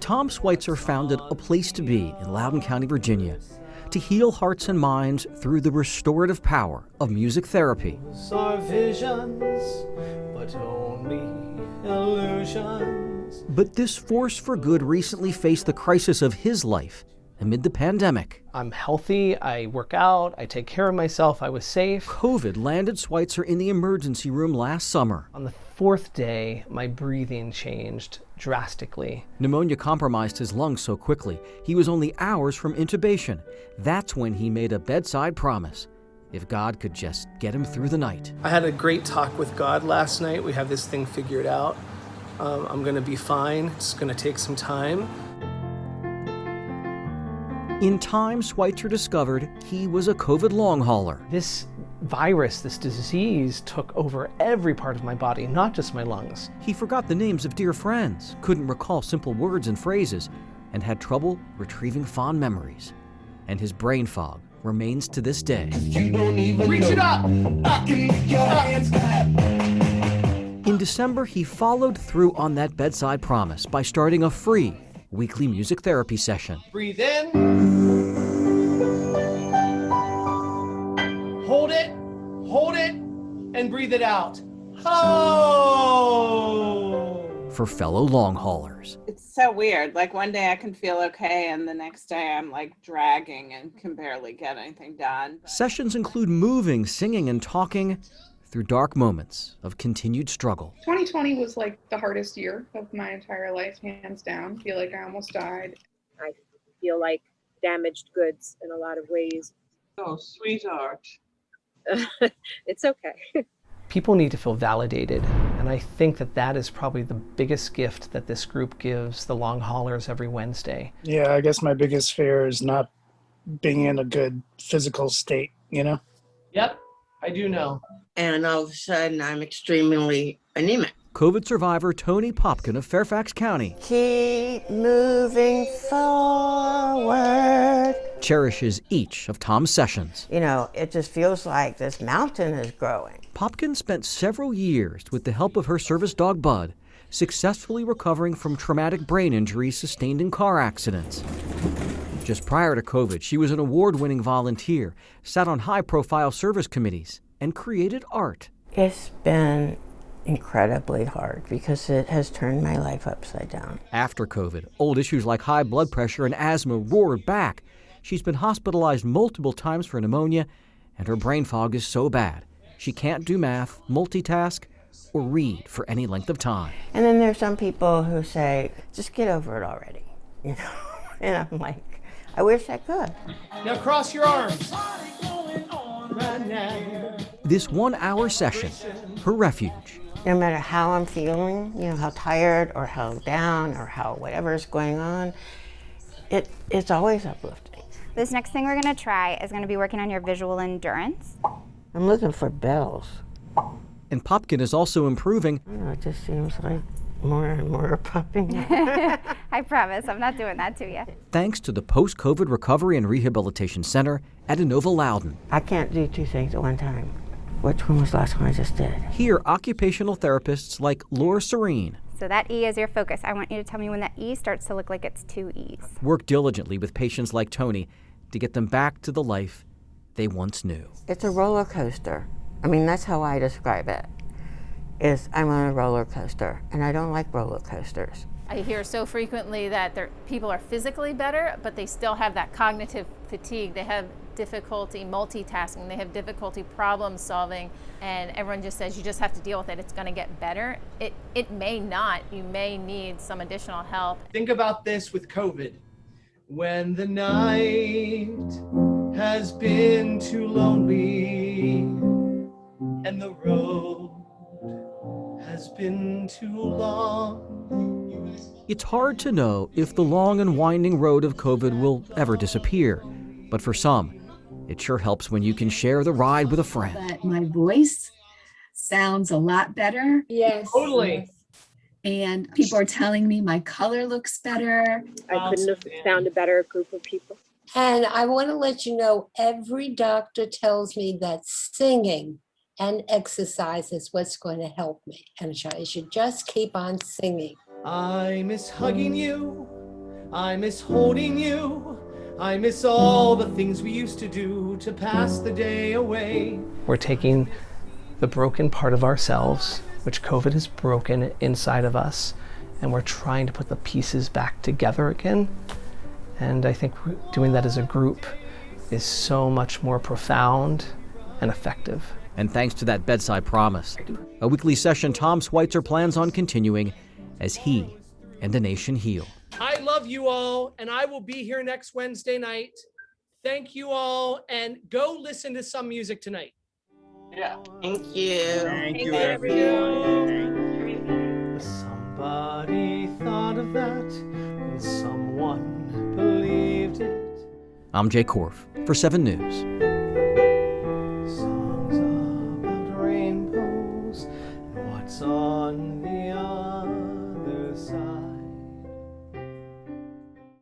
Tom Schweitzer founded A Place to Be in Loudoun County, Virginia, to heal hearts and minds through the restorative power of music therapy. Our visions, but only illusions. But this force for good recently faced the crisis of his life amid the pandemic. I'm healthy, I work out, I take care of myself, I was safe. COVID landed Schweitzer in the emergency room last summer. On the fourth day, my breathing changed drastically. Pneumonia compromised his lungs so quickly, he was only hours from intubation. That's when he made a bedside promise. If God could just get him through the night. I had a great talk with God last night. We have this thing figured out. I'm going to be fine. It's going to take some time. In time, Schweitzer discovered he was a COVID long hauler. This virus, this disease, took over every part of my body, not just my lungs. He forgot the names of dear friends, couldn't recall simple words and phrases, and had trouble retrieving fond memories. And his brain fog remains to this day. Reach it up! In December, he followed through on that bedside promise by starting a free weekly music therapy session. Breathe in. Hold it, and breathe it out. Oh! For fellow long haulers. It's so weird. Like one day I can feel okay and the next day I'm like dragging and can barely get anything done. Sessions include moving, singing, and talking through dark moments of continued struggle. 2020 was like the hardest year of my entire life, hands down. I feel like I almost died. I feel like damaged goods in a lot of ways. Oh, sweetheart. It's okay. People need to feel validated, and I think that that is probably the biggest gift that this group gives the long haulers every Wednesday. Yeah, I guess my biggest fear is not being in a good physical state, you know? Yep, I do know. And all of a sudden, I'm extremely anemic. COVID survivor Tony Popkin of Fairfax County Keep moving forward. cherishes each of Tom's sessions. You know, it just feels like this mountain is growing. Popkin spent several years with the help of her service dog Bud, successfully recovering from traumatic brain injuries sustained in car accidents. Just prior to COVID, she was an award-winning volunteer, sat on high-profile service committees, and created art. It's been incredibly hard because it has turned my life upside down. After COVID, old issues like high blood pressure and asthma roared back. She's been hospitalized multiple times for pneumonia, and her brain fog is so bad she can't do math, multitask, or read for any length of time. And then there's some people who say, just get over it already, you know? And I'm like, I wish I could. Now cross your arms. Right now. This 1-hour session, her refuge. No matter how I'm feeling, you know, how tired or how down or how whatever is going on, it's always uplifting. This next thing we're going to try is going to be working on your visual endurance. I'm looking for bells. And Popkin is also improving. I don't know, it just seems like more and more are popping up. I promise I'm not doing that to you. Thanks to the Post-COVID Recovery and Rehabilitation Center at Inova Loudoun. I can't do two things at one time. Which one was the last one I just did? Here, occupational therapists like Laura Serene So that E is your focus. I want you to tell me when that E starts to look like it's two E's. work diligently with patients like Tony to get them back to the life they once knew. It's a roller coaster. I mean, that's how I describe it. Is I'm on a roller coaster, and I don't like roller coasters. I hear so frequently that people are physically better, but they still have that cognitive fatigue. They have difficulty multitasking. They have difficulty problem solving, and everyone just says you just have to deal with it. It's going to get better. It may not. You may need some additional help. Think about this with COVID. When the night has been too lonely and the road has been too long. It's hard to know if the long and winding road of COVID will ever disappear, but for some, it sure helps when you can share the ride with a friend. But my voice sounds a lot better. Yes. Totally. And people are telling me my color looks better. I couldn't have found a better group of people. And I want to let you know, every doctor tells me that singing and exercise is what's going to help me. And I should just keep on singing. I miss hugging you I miss holding you. I miss all the things we used to do to pass the day away. We're taking the broken part of ourselves, which COVID has broken inside of us, and we're trying to put the pieces back together again. And I think doing that as a group is so much more profound and effective. And thanks to that bedside promise, a weekly session Tom Schweitzer plans on continuing as he and the nation heal. I love you all, and I will be here next Wednesday night. Thank you all, and go listen to some music tonight. Yeah. Thank you. Thank you, everyone. Somebody thought of that, and someone believed it. I'm Jay Korf for 7 News.